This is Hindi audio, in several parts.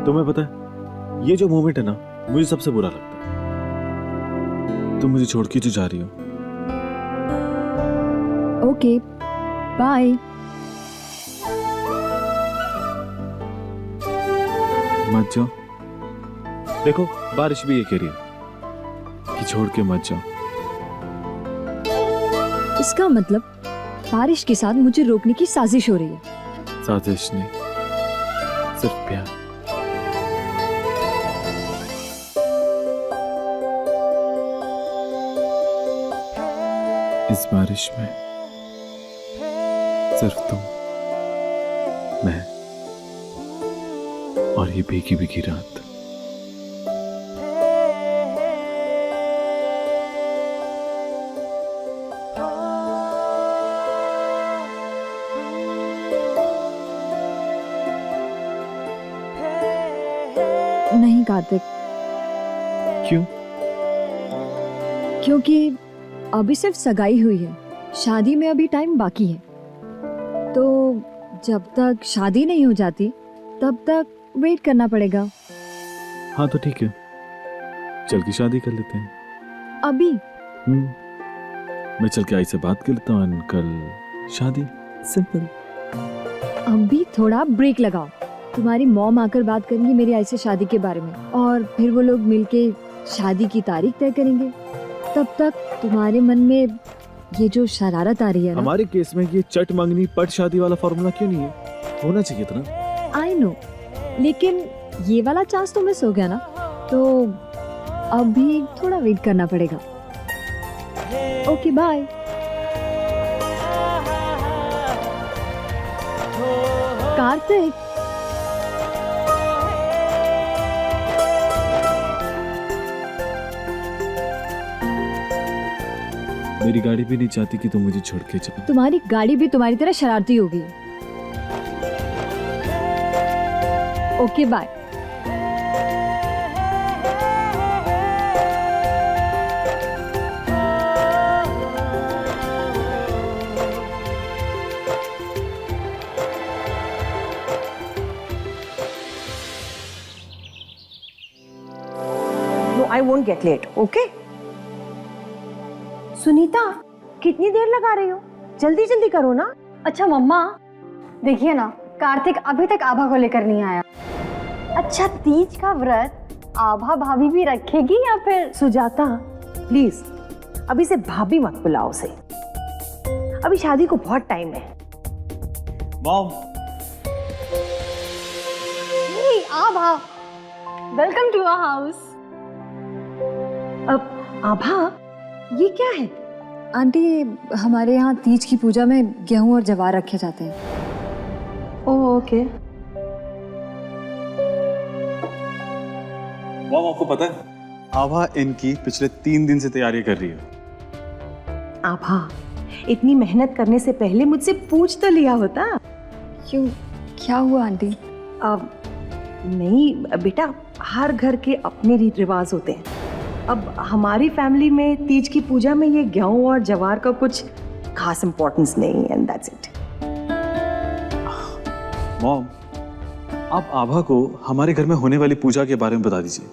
तुम्हें पता है ये जो मोमेंट है ना, मुझे सबसे बुरा लगता है। तुम मुझे छोड़ के जो जा रही हो। Okay bye. मत जाओ। देखो बारिश भी ये कह रही है कि छोड़ के मत जाओ। इसका मतलब बारिश के साथ मुझे रोकने की साजिश हो रही है। साजिश नहीं, सिर्फ प्यार। इस बारिश में सिर्फ तुम, मैं और ये भीगी भीगी रात। नहीं कार्तिक। क्यों? क्योंकि अभी सिर्फ सगाई हुई है, शादी में अभी टाइम बाकी है। तो जब तक शादी नहीं हो जाती तब तक वेट करना पड़ेगा। हाँ तो ठीक है, चल के शादी कर लेते हैं अभी मैं चल के आई से बात कर लेता हूँ, कल शादी, सिंपल। अभी थोड़ा ब्रेक लगाओ। तुम्हारी मॉम आकर बात करेंगी मेरी आई से शादी के बारे में, और फिर वो लोग मिलके शादी की तारीख तय करेंगे। तब तक तुम्हारे मन में ये जो शरारत आ रही है ना, हमारे केस में ये चट मंगनी पट शादी वाला फॉर्मूला क्यों नहीं है? होना चाहिए था ना। आई नो, लेकिन ये वाला चांस तो मिस हो गया ना, तो अभी थोड़ा वेट करना पड़ेगा। Okay bye. कार्तिक, मेरी गाड़ी भी नहीं चाहती कि तुम मुझे छोड़ के चलो। तुम्हारी गाड़ी भी तुम्हारी तरह शरारती होगी। Okay bye. No, I won't get late, okay? Sunita, कितनी देर लगा रही हो? जल्दी जल्दी करो ना। अच्छा मम्मा, देखिए ना, कार्तिक अभी तक आभा को लेकर नहीं आया। अच्छा, तीज का व्रत आभा भाभी भी रखेगी या फिर? सुजाता, प्लीज अभी से भाभी मत बुलाओ उसे। अभी शादी को बहुत टाइम है। Mom, hey Abha, welcome to our house. अब आभा, ये क्या है? आंटी, हमारे यहाँ तीज की पूजा में गेहूं और जवार रखे जाते हैं। Oh okay. मॉम आपको पता है आभा इनकी पिछले 3 दिन से तैयारी कर रही है। आभा, इतनी मेहनत करने से पहले मुझसे पूछ तो लिया होता। क्यों, क्या हुआ आंटी? अब नहीं बेटा, हर घर के अपने रीत रिवाज होते हैं। अब हमारी फैमिली में तीज की पूजा में ये गेहूं और जवार का कुछ खास इंपॉर्टेंस नहीं है, एंड दैट्स इट। मॉम, आप आभा को हमारे घर में होने वाली पूजा के बारे में बता दीजिए,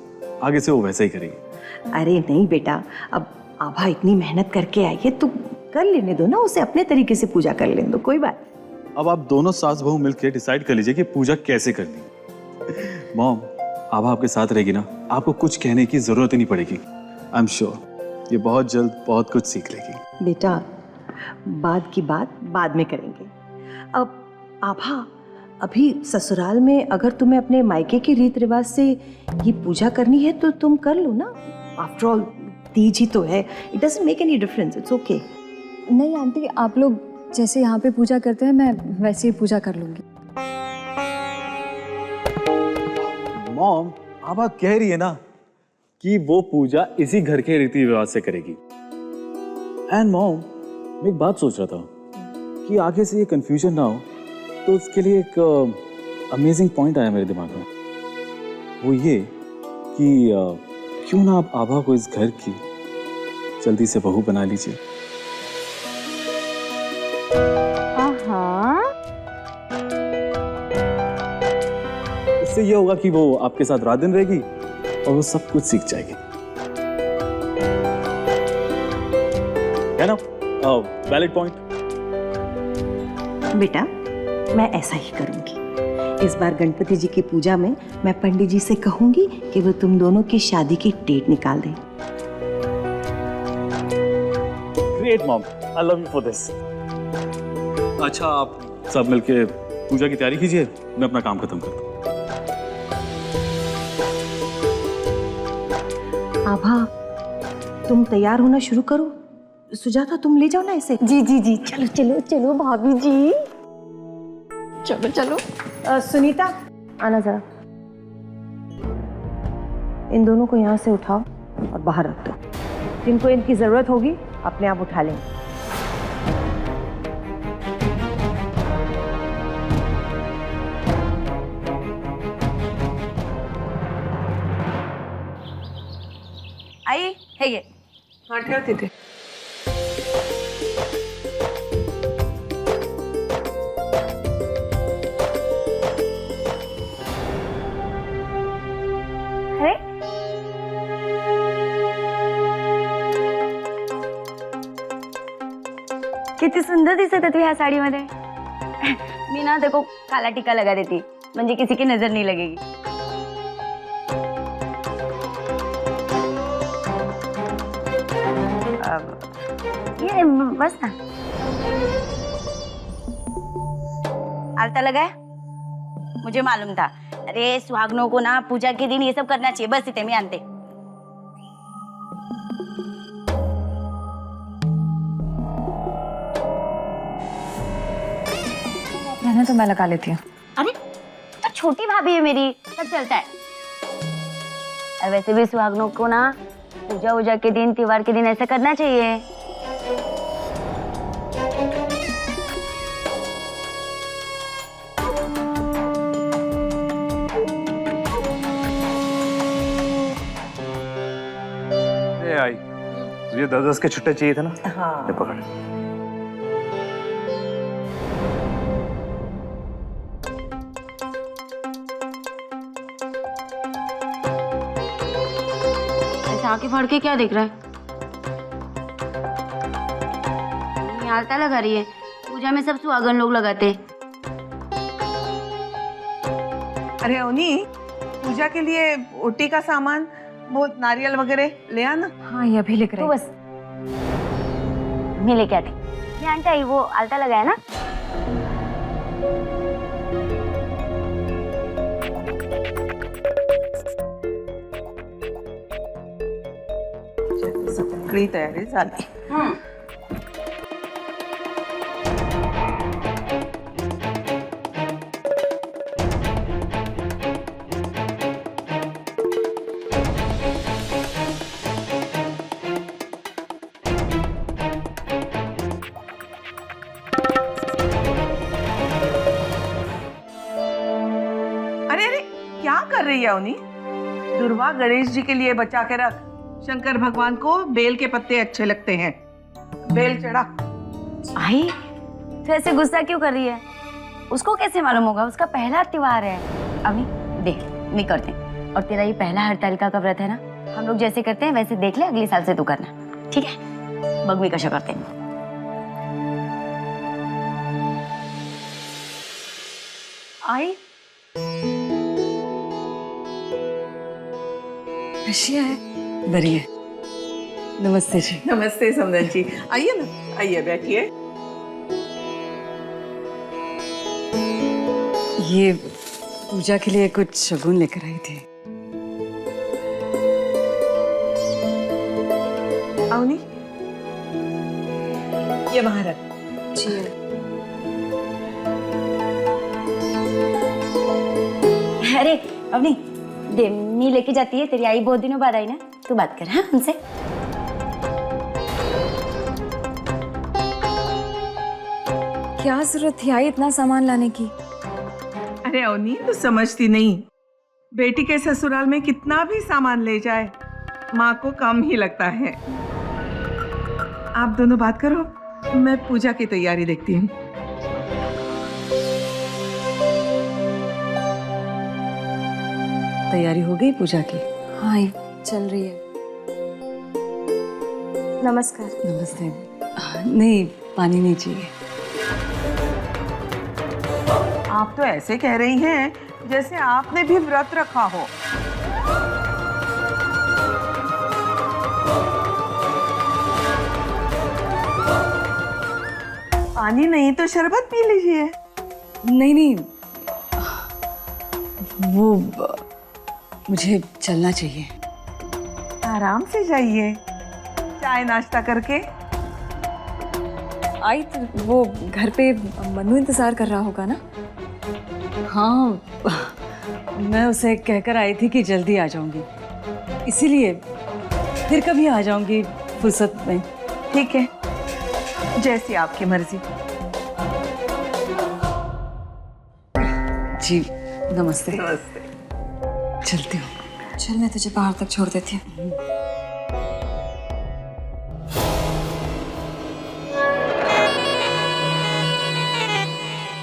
आगे से वो वैसा ही करेगी। अरे नहीं बेटा, अब आभा इतनी मेहनत करके आई है तो कर लेने दो ना, उसे अपने तरीके से पूजा कर लेने दो, कोई बात। अब आप दोनों सास बहू मिलकर डिसाइड कर लीजिए कि पूजा कैसे करनी। मॉम, आभा आपके साथ रहेगी ना, आपको कुछ कहने की जरूरत ही नहीं पड़ेगी। आई एम श्योर ये बहुत जल्द बहुत कुछ सीख लेगी। बेटा, बाद की बात बाद में करेंगे। अब आभा, अभी ससुराल में अगर तुम्हें अपने मायके के रीत रिवाज से ये पूजा करनी है तो तुम कर लो ना। आफ्टर ऑल तीज ही तो है, it doesn't make any difference, it's okay. नहीं आंटी, आप लोग जैसे यहाँ पे पूजा करते हैं मैं वैसे ही पूजा कर लूंगी। मॉम, आभा कह रही है ना कि वो पूजा इसी घर के रीति रिवाज से करेगी। एंड मॉम, मैं एक बात सोच रहा था कि आगे से ये कंफ्यूजन ना हो, तो उसके लिए एक अमेजिंग पॉइंट आया मेरे दिमाग में। वो ये कि क्यों ना आप आभा को इस घर की जल्दी से बहू बना लीजिए। इससे ये होगा कि वो आपके साथ रात दिन रहेगी और वो सब कुछ सीख जाएगी, है ना? Valid point. बेटा, मैं ऐसा ही करूंगी। इस बार गणपति जी की पूजा में मैं पंडित जी से कहूंगी कि वो तुम दोनों की शादी की डेट निकाल दें। Great mom, I love you for this. अच्छा, आप सब मिलके पूजा की तैयारी कीजिए, मैं अपना काम खत्म करता हूँ। आभा, तुम तैयार होना शुरू करो। सुजाता, तुम ले जाओ ना इसे। जी जी जी, चलो चलो चलो भाभी जी, चलो चलो। सुनीता, आना जरा। इन दोनों को यहाँ से उठाओ और बाहर रख दो। जिनको इनकी जरूरत होगी अपने आप उठा लेंगे। आई है ये। हाँ, ठहरते थे। अरे किती सुंदर दिसत आहे तू ह्या साडीमध्ये. मी ना देखो काला टीका लगा देती म्हणजे किसी की नजर नहीं लगेगी. ये बस ना. आलता लगा है? मुझे मालूम था. अरे सुहागनों को ना पूजा के दिन ये सब करना चाहिए. बस इतने में आनते. रहने तो मैं लगा लेती हूँ. अरे तो छोटी भाभी है मेरी, सब चलता है. और वैसे भी सुहागनों को ना पूजा वूजा के दिन, त्योहार के दिन ऐसा करना चाहिए. आई तुझे 10-10 के छुट्टे चाहिए थे ना. हाँ, ले पकड़. ऐसे आंखें फाड़ के क्या देख रहा है? ये आलता लगा रही है. पूजा में सब सुहागन लोग लगाते हैं. अरे अवनी, पूजा के लिए ओटी का सामान, वो नारियल वगैरह ले आना. हाँ, ये अभी लिख तो रही बस मैं लेके आती. ये आंटी आई, वो आलता लगा है ना. सगळी तयारी झाली. अरे अरे, क्या कर रही है अवनी? दुर्वा गणेश जी के लिए बचा के रख. शंकर भगवान को बेल के पत्ते अच्छे लगते हैं. बेल चढ़ा. आई तो ऐसे गुस्सा क्यों कर रही है? उसको कैसे मालूम होगा? उसका पहला त्योहार है. अभी देख, नहीं करते. और तेरा ये पहला हरतालिका का व्रत है ना, हम लोग जैसे करते हैं वैसे देख ले, अगले साल से तू करना. ठीक है? बग भी कशा करते हैं. आई कशी है? बरी है. नमस्ते जी. नमस्ते समदन जी. आइए ना, आइए बैठिए. ये पूजा के लिए कुछ शगुन लेकर आई थी. अवनी, ये वहां रख. अरे अवनी, दे, मी लेके जाती है. तेरी आई बहुत दिनों बाद आई ना, तू बात कर. हाँ, उनसे. क्या जरूरत थी आई इतना सामान लाने की? अरे अवनी, तो समझती नहीं. बेटी के ससुराल में कितना भी सामान ले जाए, माँ को कम ही लगता है. आप दोनों बात करो, मैं पूजा की तैयारी देखती हूँ. तैयारी हो गई पूजा की? हाँ चल रही है। नमस्कार। नमस्ते। नहीं, पानी नहीं चाहिए। आप तो ऐसे कह रही हैं जैसे आपने भी व्रत रखा हो। पानी नहीं तो शरबत पी लीजिए। नहीं नहीं, वो मुझे चलना चाहिए। आराम से जाइए, चाय नाश्ता करके। आई तो वो घर पे मनु इंतजार कर रहा होगा ना? हाँ, मैं उसे कहकर आई थी कि जल्दी आ जाऊंगी, इसीलिए फिर कभी आ जाऊंगी फुर्सत में। ठीक है, जैसी आपकी मर्जी। जी नमस्ते। नमस्ते। चलती हूँ। चल मैं तुझे बाहर तक छोड़ देती हूँ।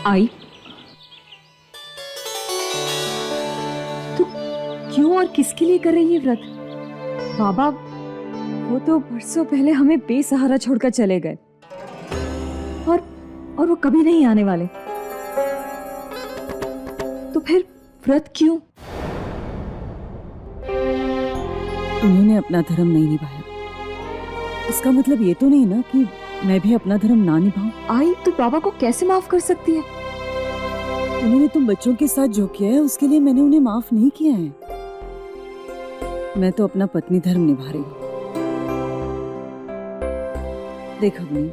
आई तू क्यों और किसके लिए कर रही है व्रत? बाबा वो तो परसों पहले हमें बेसहारा छोड़कर चले गए और वो कभी नहीं आने वाले, तो फिर व्रत क्यों? उन्होंने अपना धर्म नहीं निभाया, इसका मतलब ये तो नहीं ना कि मैं भी अपना धर्म ना निभाऊं। आई तू बाबा को कैसे माफ कर सकती है? उन्होंने तुम बच्चों के साथ जो किया है उसके लिए मैंने उन्हें माफ नहीं किया है। मैं तो अपना पत्नी धर्म निभा रही हूँ। देख अवनी,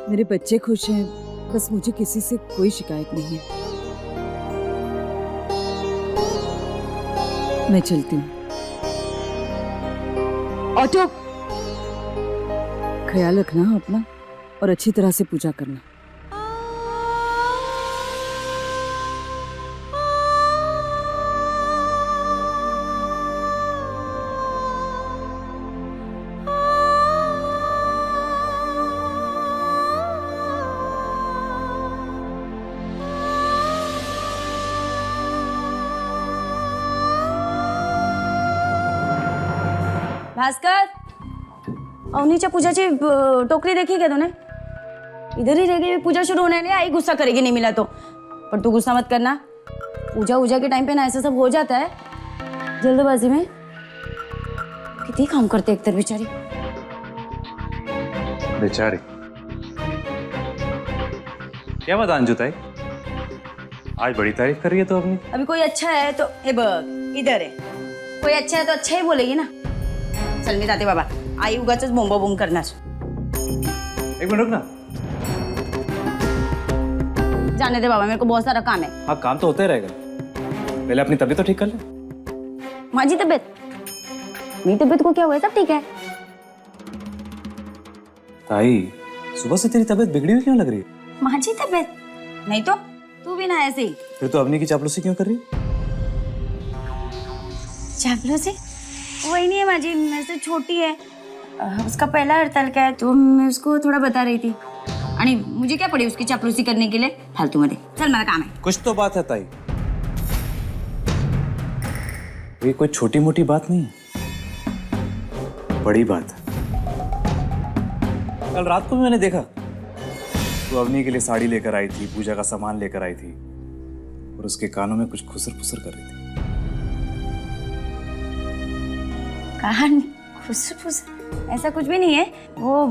मेरे बच्चे खुश हैं, बस मुझे किसी से कोई शिकायत नहीं है। मैं चलती हूँ। ऑटो, ख्याल रखना अपना और अच्छी तरह से पूजा करना। भास्कर, और नीचे पूजा जी टोकरी देखी क्या तूने? इधर ही रह गई, पूजा शुरू होने लिए आई, गुस्सा करेगी नहीं मिला तो। पर तू गुस्सा मत करना, पूजा के टाइम पे ना ऐसा सब हो जाता है जल्दबाजी में। कितनी काम करते एक तरह बेचारी। बेचारी क्या बात अंजू ताई, आज बड़ी तारीफ कर रही है तो अपनी। अभी कोई अच्छा है तो इधर है, कोई अच्छा है तो अच्छा ही बोलेगी ना। चल मी जाते बाबा, आई उगाच बोंबा बोंब करणार। एक मिनट रुक ना। जाने दे बाबा, मेरे को बहुत सारा काम है। हाँ काम तो होता ही रहेगा, पहले अपनी तबीयत तो ठीक कर ले। माझी तबीयत, मेरी तबीयत को क्या हुआ है? सब ठीक है। ताई सुबह से तेरी तबीयत बिगड़ी हुई क्यों लग रही है? माझी तबीयत नहीं तो तू भी ना ऐसे ही। फिर तो अवनी की चापलूसी क्यों कर रही है? चापलूसी वही नहीं है माझी, मेरे से छोटी है, उसका पहला हड़ताल का है तो मैं उसको थोड़ा बता रही थी। आणि मुझे क्या पड़ी उसकी चापलूसी करने के लिए फालतू में। चल मेरा काम है। कुछ तो बात है ताई, ये कोई छोटी मोटी बात नहीं है, बड़ी बात है। कल रात को भी मैंने देखा तू अवनी के लिए साड़ी लेकर आई थी, पूजा का सामान लेकर आई थी और उसके कानों में कुछ खुसर फुसर कर रही थी। कान खुसर फुसर ऐसा कुछ भी नहीं है, वो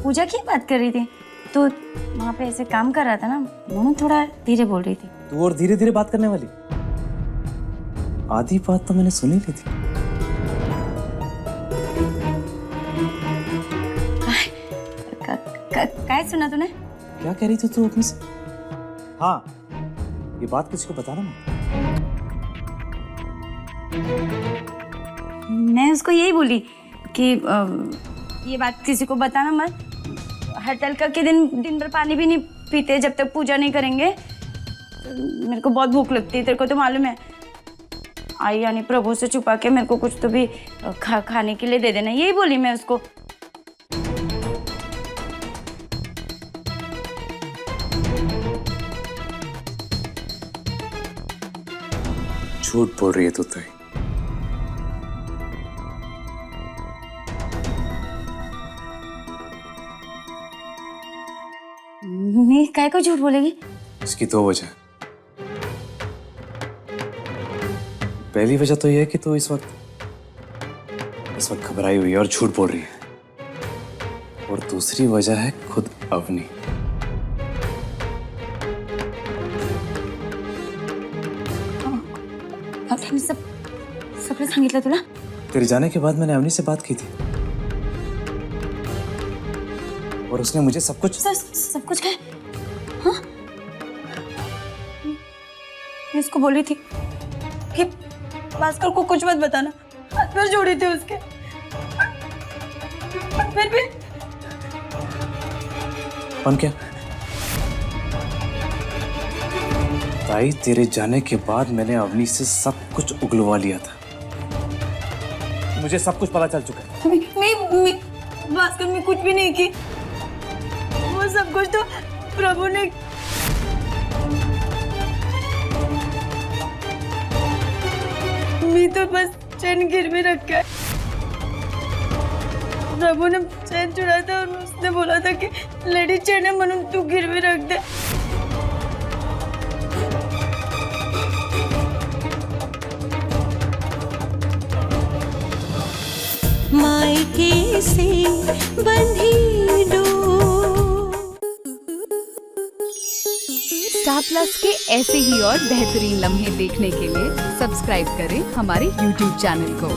पूजा की बात कर रही थी तो वहाँ पे ऐसे काम कर रहा था ना, मैं थोड़ा धीरे बोल रही थी। तू और धीरे धीरे बात करने वाली, आधी बात तो मैंने सुनी ली थी। काय सुना तूने? क्या कह रही थी तू अपने से? हाँ ये बात किसी को बताना मत। मैं उसको यही बोली कि ये बात किसी को बताना मत। हड़ताल के दिन भर पानी भी नहीं पीते जब तक पूजा नहीं करेंगे। मेरे को बहुत भूख लगती है, तेरे को तो मालूम है। आई यानी प्रभु से छुपा के मेरे को कुछ तो भी खाने के लिए दे देना, यही बोली मैं उसको। झूठ बोल रही है तू ताई, मैं काय को झूठ बोलेगी? इसकी दो वजह। पहली वजह तो यह है कि तू इस वक्त घबराई हुई है और झूठ बोल रही है, और दूसरी वजह है खुद अवनी। आपने सगळं सांगितलं तुला? तेरे जाने के बाद मैंने अवनी से बात की थी और उसने मुझे सब कुछ सब कुछ कहा? हाँ? मैं उसको बोल रही थी कि भास्कर को कुछ मत बताना, हाथ पैर जोड़े थे उसके, फिर भी कौन क्या? ताई, तेरे जाने के बाद मैंने अवनी से सब कुछ उगलवा लिया था। मुझे सब कुछ पता चल चुका है। मैं भास्कर में कुछ भी नहीं की, वो सब कुछ तो प्रभु ने। मैं तो बस चैन गिरवी रखा है। प्रभु ने चैन चुरा था और उसने बोला था कि लेडी चैन है म्हणून तू गिरवी रख दे। मायके से बंधी डोर। स्टार प्लस के ऐसे ही और बेहतरीन लम्हे देखने के लिए सब्सक्राइब करें हमारे YouTube चैनल को।